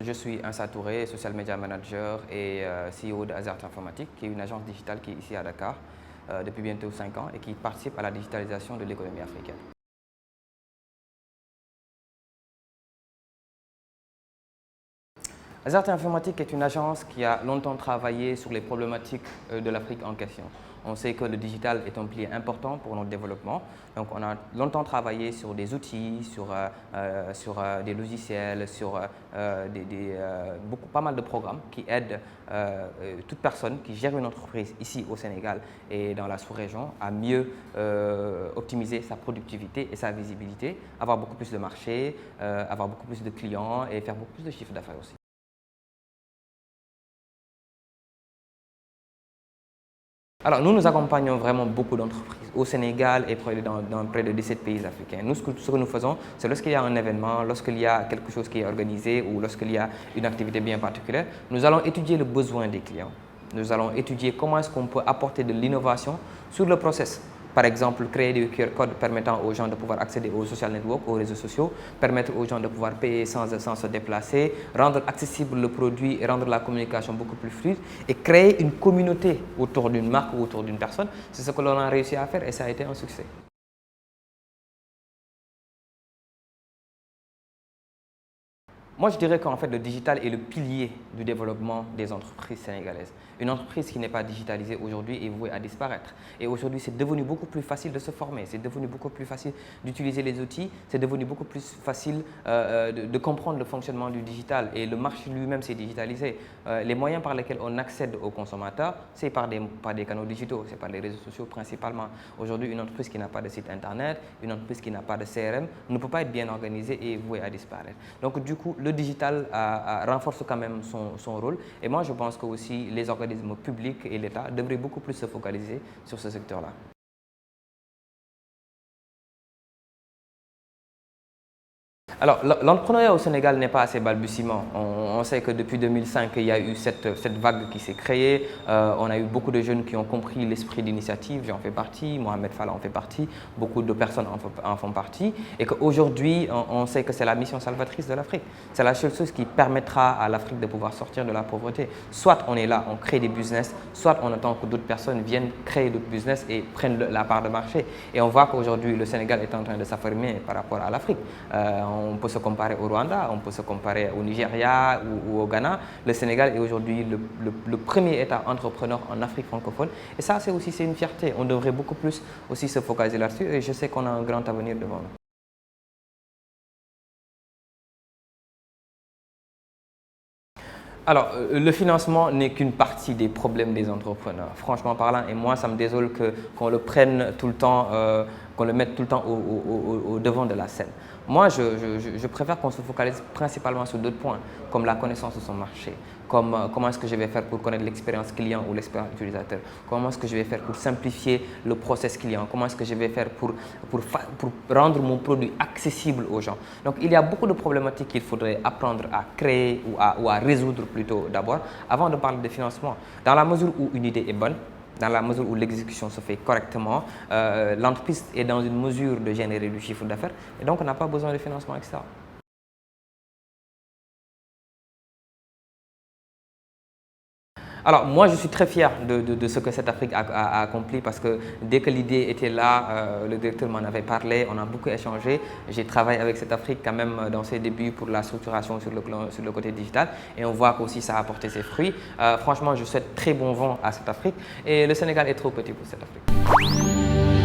Je suis Insa Touré, Social Media Manager et CEO d'Azert Informatique, qui est une agence digitale qui est ici à Dakar depuis bientôt 5 ans et qui participe à la digitalisation de l'économie africaine. Azert Informatique est une agence qui a longtemps travaillé sur les problématiques de l'Afrique en question. On sait que le digital est un pilier important pour notre développement. Donc on a longtemps travaillé sur des outils, sur des logiciels, sur pas mal de programmes qui aident toute personne qui gère une entreprise ici au Sénégal et dans la sous-région à mieux optimiser sa productivité et sa visibilité, avoir beaucoup plus de marché, avoir beaucoup plus de clients et faire beaucoup plus de chiffre d'affaires aussi. Alors, nous accompagnons vraiment beaucoup d'entreprises au Sénégal et dans près de 17 pays africains. Nous, ce que nous faisons, c'est lorsqu'il y a un événement, lorsqu'il y a quelque chose qui est organisé ou lorsqu'il y a une activité bien particulière, nous allons étudier le besoin des clients. Nous allons étudier comment est-ce qu'on peut apporter de l'innovation sur le process. Par exemple, créer des QR codes permettant aux gens de pouvoir accéder aux social networks, aux réseaux sociaux, permettre aux gens de pouvoir payer sans se déplacer, rendre accessible le produit et rendre la communication beaucoup plus fluide et créer une communauté autour d'une marque ou autour d'une personne. C'est ce que l'on a réussi à faire et ça a été un succès. Moi, je dirais qu'en fait, le digital est le pilier du développement des entreprises sénégalaises. Une entreprise qui n'est pas digitalisée aujourd'hui est vouée à disparaître. Et aujourd'hui, c'est devenu beaucoup plus facile de se former, c'est devenu beaucoup plus facile d'utiliser les outils, c'est devenu beaucoup plus facile de comprendre le fonctionnement du digital. Et le marché lui-même s'est digitalisé. Les moyens par lesquels on accède aux consommateurs, c'est par des canaux digitaux, c'est par les réseaux sociaux principalement. Aujourd'hui, une entreprise qui n'a pas de site internet, une entreprise qui n'a pas de CRM ne peut pas être bien organisée et est vouée à disparaître. Donc du coup, le digital renforce quand même son rôle et moi je pense que aussi les organismes publics et l'État devraient beaucoup plus se focaliser sur ce secteur-là. Alors, l'entrepreneuriat au Sénégal n'est pas assez balbutiement. On sait que depuis 2005, il y a eu cette vague qui s'est créée. On a eu beaucoup de jeunes qui ont compris l'esprit d'initiative. J'en fais partie, Mohamed Falla en fait partie, beaucoup de personnes en font partie. Et qu'aujourd'hui, on sait que c'est la mission salvatrice de l'Afrique. C'est la seule chose qui permettra à l'Afrique de pouvoir sortir de la pauvreté. Soit on est là, on crée des business, soit on attend que d'autres personnes viennent créer d'autres business et prennent la part de marché. Et on voit qu'aujourd'hui, le Sénégal est en train de s'affirmer par rapport à l'Afrique. On peut se comparer au Rwanda, on peut se comparer au Nigeria ou au Ghana. Le Sénégal est aujourd'hui le premier État entrepreneur en Afrique francophone. Et ça, c'est une fierté. On devrait beaucoup plus aussi se focaliser là-dessus. Et je sais qu'on a un grand avenir devant nous. Alors, le financement n'est qu'une partie des problèmes des entrepreneurs, franchement parlant. Et moi, ça me désole qu'on le prenne tout le temps, qu'on le mette tout le temps au devant de la scène. Moi, je préfère qu'on se focalise principalement sur d'autres points, comme la connaissance de son marché, comme comment est-ce que je vais faire pour connaître l'expérience client ou l'expérience utilisateur, comment est-ce que je vais faire pour simplifier le process client, comment est-ce que je vais faire pour rendre mon produit accessible aux gens. Donc, il y a beaucoup de problématiques qu'il faudrait apprendre à créer ou à résoudre plutôt d'abord, avant de parler de financement. Dans la mesure où une idée est bonne, dans la mesure où l'exécution se fait correctement, l'entreprise est dans une mesure de générer du chiffre d'affaires et donc on n'a pas besoin de financement externe. Alors moi je suis très fier de ce que cette Afrique a accompli parce que dès que l'idée était là, le directeur m'en avait parlé, on a beaucoup échangé. J'ai travaillé avec cette Afrique quand même dans ses débuts pour la structuration sur le côté digital et on voit qu'aussi ça a apporté ses fruits. Franchement je souhaite très bon vent à cette Afrique et le Sénégal est trop petit pour cette Afrique.